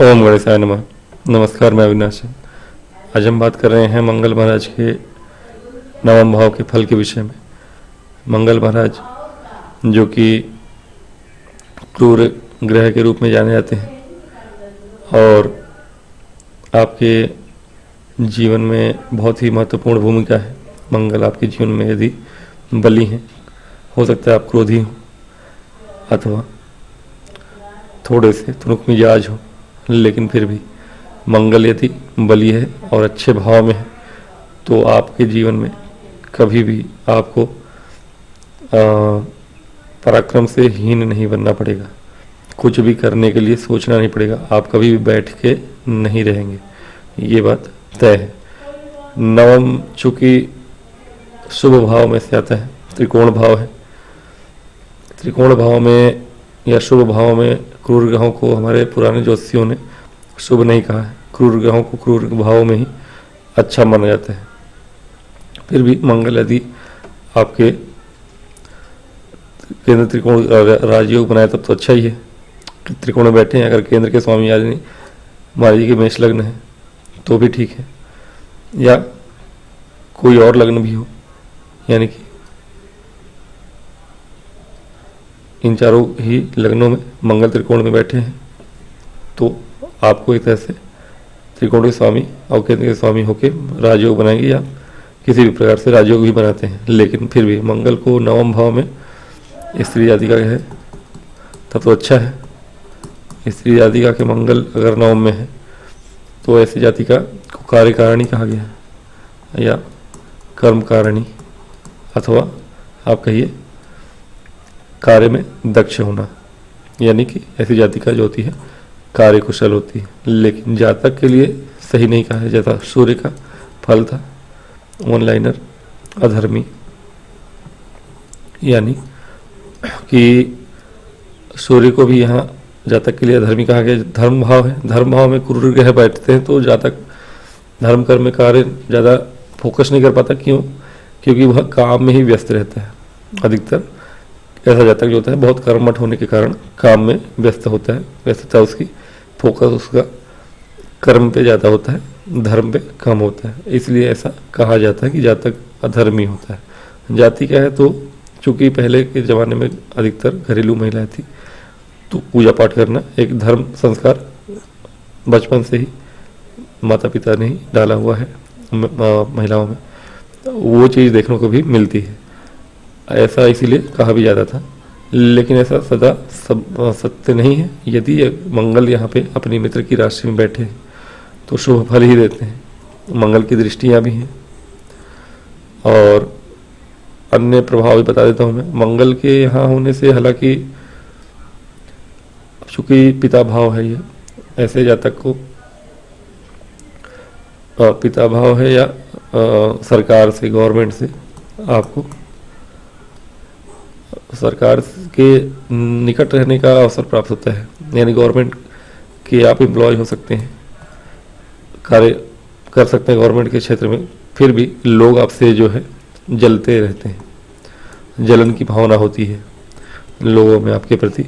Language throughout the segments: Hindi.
ओम गणेशाय नमः। नमस्कार, मैं अविनाश। आज हम बात कर रहे हैं मंगल महाराज के नवम भाव के फल के विषय में। मंगल महाराज जो कि क्रूर ग्रह के रूप में जाने जाते हैं और आपके जीवन में बहुत ही महत्वपूर्ण भूमिका है। मंगल आपके जीवन में यदि बली हैं, हो सकता है आप क्रोधी हो अथवा थोड़े से तुनक मिजाज हो, लेकिन फिर भी मंगल यदि बली है और अच्छे भाव में है तो आपके जीवन में कभी भी आपको पराक्रम से हीन नहीं बनना पड़ेगा। कुछ भी करने के लिए सोचना नहीं पड़ेगा। आप कभी भी बैठ के नहीं रहेंगे, ये बात तय है। नवम चूंकि शुभ भाव में से आता है, त्रिकोण भाव है। त्रिकोण भाव में या शुभ भाव में क्रूर ग्रहों को हमारे पुराने ज्योतिषियों ने शुभ नहीं कहा है। क्रूर ग्रहों को क्रूर भाव में ही अच्छा माना जाता है। फिर भी मंगल यदि आपके केंद्र त्रिकोण राजयोग बनाए तब तो अच्छा ही है। त्रिकोण में बैठे हैं, अगर केंद्र के स्वामी यानी महाराज जी के मेष लग्न है तो भी ठीक है, या कोई और लग्न भी हो, यानी कि इन चारों ही लग्नों में मंगल त्रिकोण में बैठे हैं तो आपको एक तरह से त्रिकोण के स्वामी और केंद्र के स्वामी होके राजयोग बनाएंगे, या किसी भी प्रकार से राजयोग भी बनाते हैं। लेकिन फिर भी मंगल को नवम भाव में स्त्री जाति का है तब तो अच्छा है। स्त्री जाति का के मंगल अगर नवम में है तो ऐसी जाति का को कार्यकारिणी कहा गया है, या कर्मकारिणी, अथवा आप कहिए कार्य में दक्ष होना, यानी कि ऐसी जाति का जो होती है कार्य कुशल होती है। लेकिन जातक के लिए सही नहीं कहा है, जैसा सूर्य का फल था ऑनलाइनर अधर्मी, यानी कि सूर्य को भी यहाँ जातक के लिए अधर्मी कहा गया। धर्म भाव है, धर्म भाव में क्रूर ग्रह बैठते हैं तो जातक धर्म कर्म में कार्य ज़्यादा फोकस नहीं कर पाता। क्यों? क्योंकि वह काम में ही व्यस्त रहता है। अधिकतर ऐसा जातक जो होता है बहुत कर्मठ होने के कारण काम में व्यस्त होता है, व्यस्तता उसकी, फोकस उसका कर्म पे ज़्यादा होता है, धर्म पे कम होता है। इसलिए ऐसा कहा जाता है कि जातक अधर्मी होता है। जाति क्या है तो चूँकि पहले के ज़माने में अधिकतर घरेलू महिलाएं थी तो पूजा पाठ करना एक धर्म संस्कार बचपन से ही माता पिता ने ही डाला हुआ है महिलाओं में, वो चीज़ देखने को भी मिलती है। ऐसा इसीलिए कहा भी जाता था, लेकिन ऐसा सदा सत्य नहीं है। यदि मंगल यहाँ पे अपनी मित्र की राशि में बैठे हैं तो शुभ फल ही देते हैं। मंगल की दृष्टियाँ भी हैं और अन्य प्रभाव भी बता देता हूँ मैं। मंगल के यहाँ होने से, हालांकि चूँकि पिता भाव है, ये ऐसे जातक को पिता भाव है या सरकार से, गवर्नमेंट से आपको सरकार के निकट रहने का अवसर प्राप्त होता है। यानी गवर्नमेंट के आप एम्प्लॉय हो सकते हैं, कार्य कर सकते हैं गवर्नमेंट के क्षेत्र में, फिर भी लोग आपसे जो है जलते रहते हैं। जलन की भावना होती है लोगों में आपके प्रति,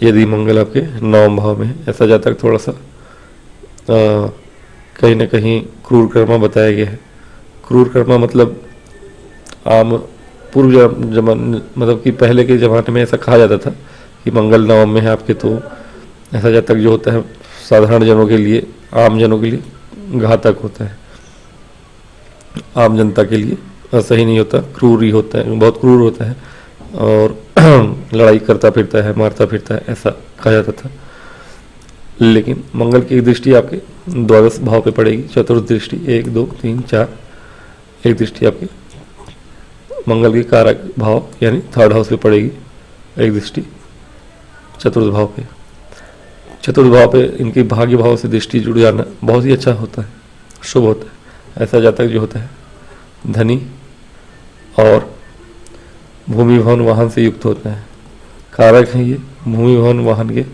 यदि मंगल आपके नवम भाव में है। ऐसा जातक थोड़ा सा कहीं ना कहीं क्रूर कर्मा बताया गया है। क्रूर कर्मा मतलब आम पूर्व जमाने, मतलब कि पहले के ज़माने में ऐसा कहा जाता था कि मंगल नवम में है आपके तो ऐसा जातक जो होता है साधारण जनों के लिए, आम जनों के लिए घातक होता है। आम जनता के लिए सही नहीं होता, क्रूर ही होता है, बहुत क्रूर होता है और लड़ाई करता फिरता है, मारता फिरता है, ऐसा कहा जाता था। लेकिन मंगल की दृष्टि आपके द्वादश भाव पे पड़ेगी, चतुर्थ दृष्टि, 1 2 3 4, एक दृष्टि आपके मंगल के कारक भाव यानी थर्ड हाउस पे पड़ेगी, एक दृष्टि चतुर्थ भाव पे। चतुर्थ भाव पे इनकी भाग्य भाव से दृष्टि जुड़ जाना बहुत ही अच्छा होता है, शुभ होता है। ऐसा जातक जो होता है धनी और भूमि भवन वाहन से युक्त होता है। कारक है ये भूमि भवन वाहन के।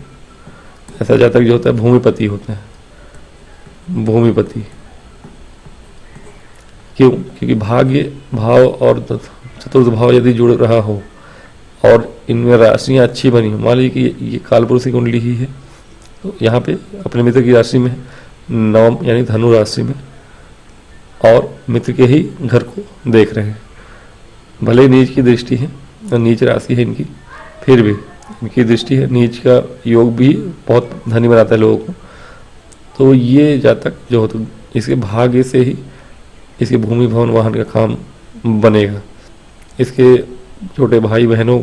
ऐसा जातक जो होता है भूमिपति होता है। भूमिपति क्यों? क्योंकि भाग्य भाव और चतुर्थ भाव यदि जुड़ रहा हो और इनमें राशियाँ अच्छी बनी हो, मान लीजिए कि ये कालपुरुष की कुंडली ही है तो यहाँ पे अपने मित्र की राशि में है, नवम यानी धनु राशि में, और मित्र के ही घर को देख रहे हैं। भले ही नीच की दृष्टि है, नीच राशि है इनकी, फिर भी इनकी दृष्टि है, नीच का योग भी बहुत धनी बनाता है लोगों को। तो ये जातक जो हो, तो इसके भाग्य से ही इसके भूमि भवन वाहन का काम बनेगा। इसके छोटे भाई बहनों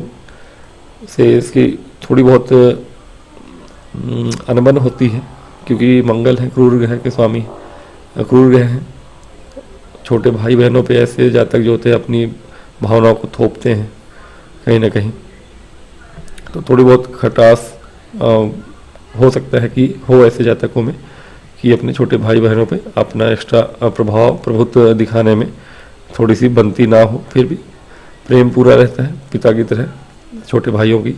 से इसकी थोड़ी बहुत अनबन होती है, क्योंकि मंगल है क्रूर ग्रह के स्वामी, क्रूर ग्रह है। छोटे भाई बहनों पे ऐसे जातक जो होते हैं अपनी भावनाओं को थोपते हैं कहीं ना कहीं, तो थोड़ी बहुत खटास हो सकता है कि हो ऐसे जातकों में, कि अपने छोटे भाई बहनों पे अपना एक्स्ट्रा प्रभाव प्रभुत्व दिखाने में थोड़ी सी बनती ना हो, फिर भी प्रेम पूरा रहता है। पिता की तरह छोटे भाइयों की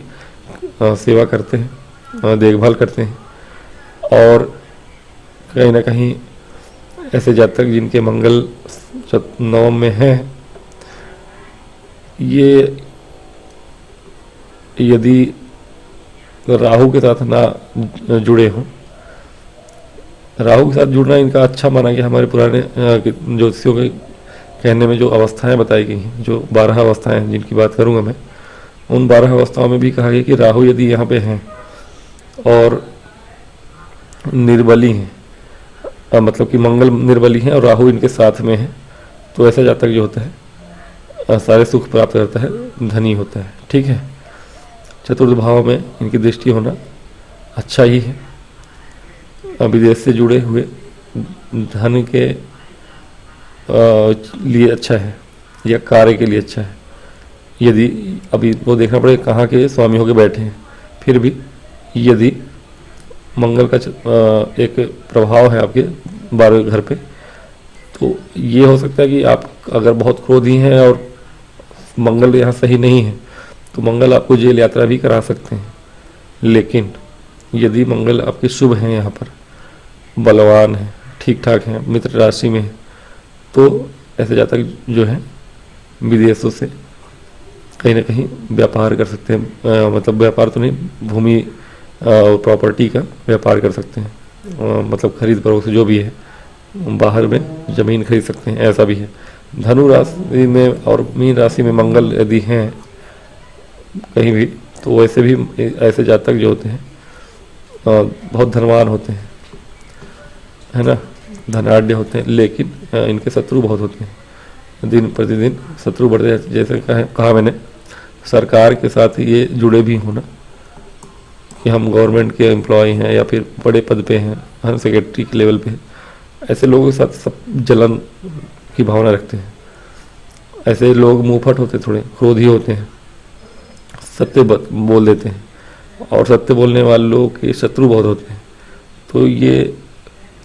सेवा करते हैं, देखभाल करते हैं। और कहीं ना कहीं ऐसे जातक जिनके मंगल नवम में है, ये यदि राहु के साथ ना जुड़े हों, राहु के साथ जुड़ना इनका अच्छा माना गया। हमारे पुराने ज्योतिषियों के कहने में जो अवस्थाएं बताई गई हैं, जो 12 अवस्थाएं हैं जिनकी बात करूंगा मैं, उन 12 अवस्थाओं में भी कहा गया कि राहु यदि यहाँ पे हैं और निर्बली हैं, मतलब कि मंगल निर्बली हैं और राहु इनके साथ में है, तो ऐसा जातक जो होता है सारे सुख प्राप्त करता है, धनी होता है। ठीक है, चतुर्थ भाव में इनकी दृष्टि होना अच्छा ही है। विदेश से जुड़े हुए धन के लिए अच्छा है या कार्य के लिए अच्छा है। यदि अभी वो देखना पड़ेगा कहाँ के स्वामी होके बैठे हैं, फिर भी यदि मंगल का एक प्रभाव है आपके 12वें घर पे, तो ये हो सकता है कि आप अगर बहुत क्रोधी हैं और मंगल यहाँ सही नहीं है, तो मंगल आपको जेल यात्रा भी करा सकते हैं। लेकिन यदि मंगल आपके शुभ हैं, यहाँ पर बलवान है, ठीक ठाक हैं, मित्र राशि में है, तो ऐसे जातक जो है विदेशों से कहीं ना कहीं व्यापार कर सकते हैं। मतलब व्यापार तो नहीं, भूमि प्रॉपर्टी का व्यापार कर सकते हैं। मतलब खरीद फरोख्त जो भी है, बाहर में ज़मीन खरीद सकते हैं, ऐसा भी है। धनु राशि में और मीन राशि में मंगल यदि हैं कहीं भी, तो वैसे भी ऐसे जातक जो होते हैं बहुत धनवान होते हैं, है ना, धनाढ़ होते हैं। लेकिन इनके शत्रु बहुत होते हैं, दिन प्रतिदिन शत्रु बढ़ते हैं। जैसे कहा मैंने, सरकार के साथ ये जुड़े भी होना कि हम गवर्नमेंट के एम्प्लॉय हैं या फिर बड़े पद पे हैं, हम सेक्रेटरी के लेवल पे, ऐसे लोगों के साथ सब जलन की भावना रखते हैं। ऐसे लोग मुंहफट होते, थोड़े क्रोधी होते हैं, सत्य बोल देते हैं, और सत्य बोलने वाले लोगों के शत्रु बहुत होते हैं। तो ये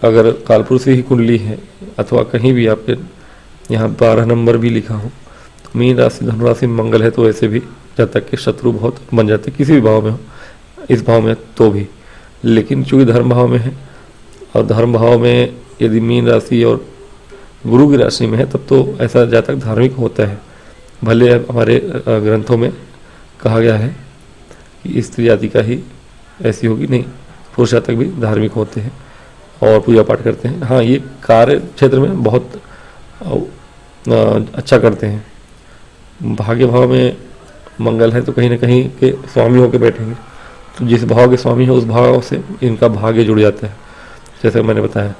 अगर कालपुरुष ही कुंडली है अथवा कहीं भी आपके यहाँ 12 नंबर भी लिखा हो, तो मीन राशि धनु राशि में मंगल है, तो ऐसे भी जातक के शत्रु बहुत बन जाते हैं, किसी भी भाव में हो, इस भाव में तो भी। लेकिन चूंकि धर्म भाव में है, और धर्म भाव में यदि मीन राशि और गुरु की राशि में है, तब तो ऐसा जातक धार्मिक होता है। भले हमारे ग्रंथों में कहा गया है कि स्त्री जाति का ही ऐसी होगी, नहीं, पुरुष जातक भी धार्मिक होते हैं और पूजा पाठ करते हैं। हाँ, ये कार्य क्षेत्र में बहुत अच्छा करते हैं। भाग्य भाव में मंगल है, तो कहीं ना कहीं के स्वामी होकर बैठेंगे, तो जिस भाव के स्वामी है उस भाव से इनका भाग्य जुड़ जाता है। जैसे मैंने बताया,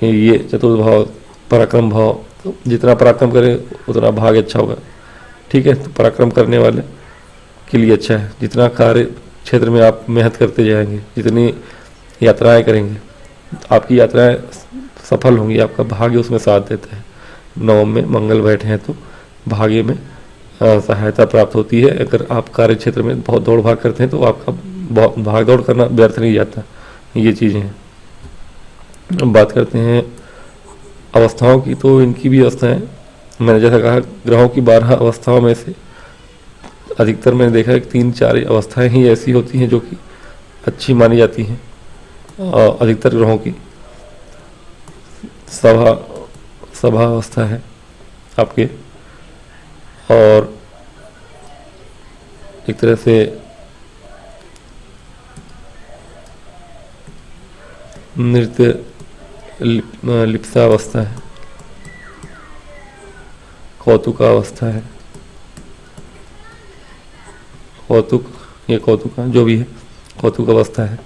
ये चतुर्थ भाव पराक्रम भाव, तो जितना पराक्रम करें उतना भाग्य अच्छा होगा। ठीक है, तो पराक्रम करने वाले के लिए अच्छा है। जितना कार्य क्षेत्र में आप मेहनत करते जाएंगे, जितनी यात्राएं करेंगे, आपकी यात्राएं सफल होंगी, आपका भाग्य उसमें साथ देता है। नवम में मंगल बैठे हैं तो भाग्य में सहायता प्राप्त होती है। अगर आप कार्य क्षेत्र में बहुत दौड़ भाग करते हैं तो आपका भाग दौड़ करना व्यर्थ नहीं जाता। ये चीज़ें हैं। अब बात करते हैं अवस्थाओं की, तो इनकी भी अवस्थाएं, मैंने जैसा कहा, ग्रहों की 12 अवस्थाओं में से अधिकतर मैंने देखा है कि 3-4 अवस्थाएं ही ऐसी होती हैं जो कि अच्छी मानी जाती हैं। अधिकतर ग्रहों की सभा अवस्था है आपके, और एक तरह से नृत्य लिप्सावस्था है, कौतुकावस्था है, कौतुक, ये कौतुक जो भी है कौतुक अवस्था है।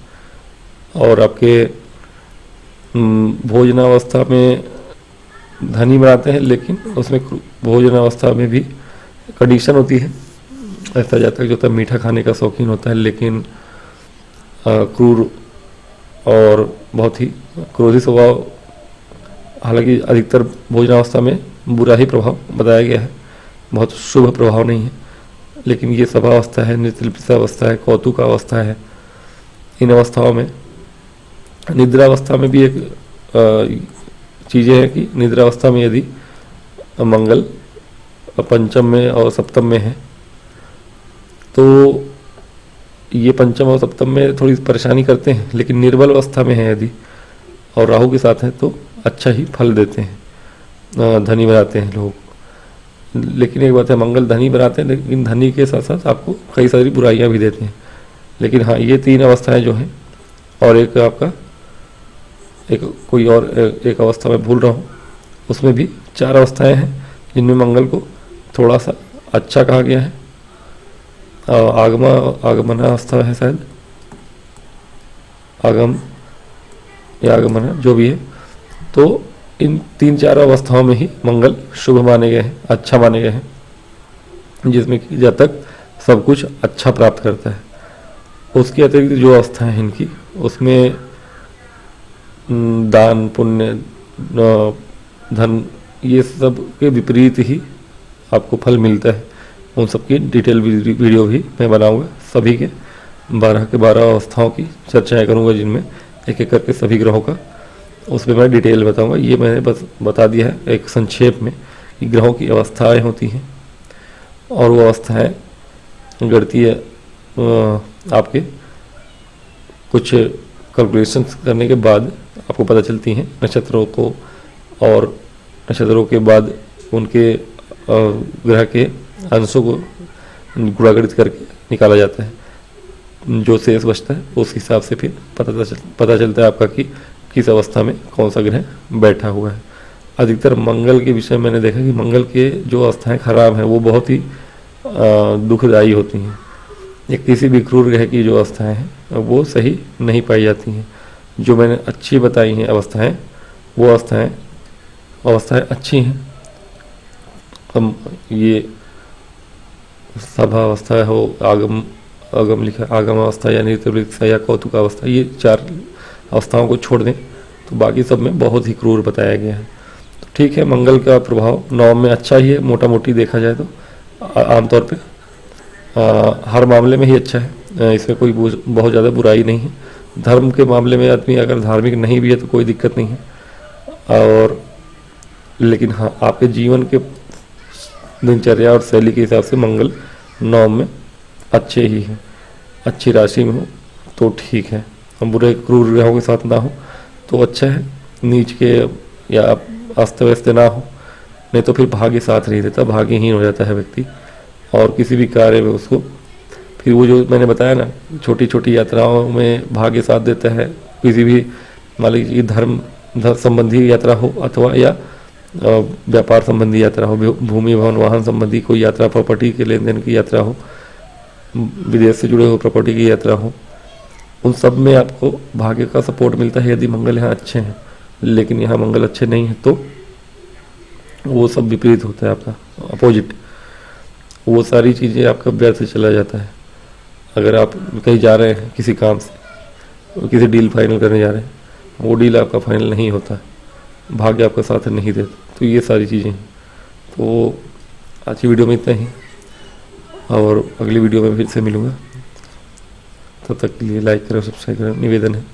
और आपके भोजनावस्था में धनी बनाते हैं, लेकिन उसमें भोजनावस्था में भी कंडीशन होती है। ऐसा जातक जो होता है मीठा खाने का शौकीन होता है, लेकिन क्रूर और बहुत ही क्रोधी स्वभाव, हालांकि अधिकतर भोजनावस्था में बुरा ही प्रभाव बताया गया है, बहुत शुभ प्रभाव नहीं है। लेकिन ये सभावस्था है, नृत्यलिप्सावस्था है, कौतुकावस्था है। इन अवस्थाओं में निद्रावस्था में भी एक चीज़ें हैं कि निद्रावस्था में यदि मंगल पंचम में और सप्तम में है तो ये पंचम और सप्तम में थोड़ी परेशानी करते हैं, लेकिन निर्बल अवस्था में है यदि और राहु के साथ है तो अच्छा ही फल देते हैं, धनी बनाते हैं लोग। लेकिन एक बात है, मंगल धनी बनाते हैं, लेकिन धनी के साथ साथ आपको कई सारी बुराइयां भी देते हैं। लेकिन हाँ, ये तीन अवस्थाएं जो हैं, और एक आपका एक कोई और एक अवस्था में भूल रहा हूँ, उसमें भी 4 अवस्थाएं हैं जिनमें मंगल को थोड़ा सा अच्छा कहा गया है। आगमनावस्था है शायद, आगम या आगमना जो भी है। तो इन 3-4 अवस्थाओं में ही मंगल शुभ माने गए हैं, अच्छा माने गए हैं, जिसमें कि जब तक सब कुछ अच्छा प्राप्त करता है। उसके अतिरिक्त जो अवस्थाएं हैं इनकी, उसमें दान पुण्य धन ये सब के विपरीत ही आपको फल मिलता है। उन सब की डिटेल वीडियो भी मैं बनाऊंगा, सभी के 12 के 12 अवस्थाओं की चर्चाएं करूंगा, जिनमें एक एक करके सभी ग्रहों का उसमें मैं डिटेल बताऊंगा। ये मैंने बस बता दिया है एक संक्षेप में कि ग्रहों की अवस्थाएं होती हैं, और वो अवस्थाएं गणितीय आपके कुछ कैलकुलेशंस करने के बाद आपको पता चलती हैं नक्षत्रों को, और नक्षत्रों के बाद उनके ग्रह के अंशों को गुणागणित करके निकाला जाता है। जो शेष बचता है उस हिसाब से फिर पता चलता है आपका कि किस अवस्था में कौन सा ग्रह बैठा हुआ है। अधिकतर मंगल के विषय में मैंने देखा कि मंगल के जो अवस्थाएं खराब हैं वो बहुत ही दुखदायी होती हैं। या किसी भी क्रूर ग्रह की जो अवस्थाएं हैं वो सही नहीं पाई जाती हैं। जो मैंने अच्छी बताई हैं अवस्थाएं, वो अवस्थाएं अच्छी हैं। हम ये सभा अवस्था हो, आगम लिखा, आगम अवस्था या नृत्य या कौतुक अवस्था, ये 4 अवस्थाओं को छोड़ दें तो बाकी सब में बहुत ही क्रूर बताया गया है। तो ठीक है, मंगल का प्रभाव 9 में अच्छा ही है, मोटा मोटी देखा जाए तो आमतौर पे हर मामले में ही अच्छा है, इसमें कोई बहुत ज़्यादा बुराई नहीं है। धर्म के मामले में आदमी अगर धार्मिक नहीं भी है तो कोई दिक्कत नहीं है। और लेकिन हाँ, आपके जीवन के दिनचर्या और शैली के हिसाब से मंगल 9 में अच्छे ही हैं, अच्छी राशि में हो तो ठीक है। हम बुरे क्रूर ग्रहों के साथ ना हो तो अच्छा है, नीच के या अस्त व्यस्त ना हो, नहीं तो फिर भाग्य साथ नहीं देता, भाग्यहीन हो जाता है व्यक्ति, और किसी भी कार्य में उसको फिर वो जो मैंने बताया ना, छोटी छोटी यात्राओं में भाग्य साथ देता है। किसी भी मान लीजिए धर्म संबंधी यात्रा हो अथवा या व्यापार संबंधी यात्रा हो, भूमि भवन वाहन संबंधी कोई यात्रा, प्रॉपर्टी के लेन देन की यात्रा हो, विदेश से जुड़े हुए प्रॉपर्टी की यात्रा हो, उन सब में आपको भाग्य का सपोर्ट मिलता है यदि मंगल यहाँ अच्छे हैं। लेकिन यहाँ मंगल अच्छे नहीं है तो वो सब विपरीत होता है, आपका अपोजिट, वो सारी चीज़ें आपका व्यर्थ चला जाता है। अगर आप कहीं जा रहे हैं किसी काम से, किसी डील फाइनल करने जा रहे हैं, वो डील आपका फाइनल नहीं होता, भाग्य आपका साथ नहीं देता, तो ये सारी चीज़ें हैं। तो आज की वीडियो में इतना ही, और अगली वीडियो में फिर से मिलूँगा। तब तक के लिए लाइक करें, सब्सक्राइब करें, निवेदन है।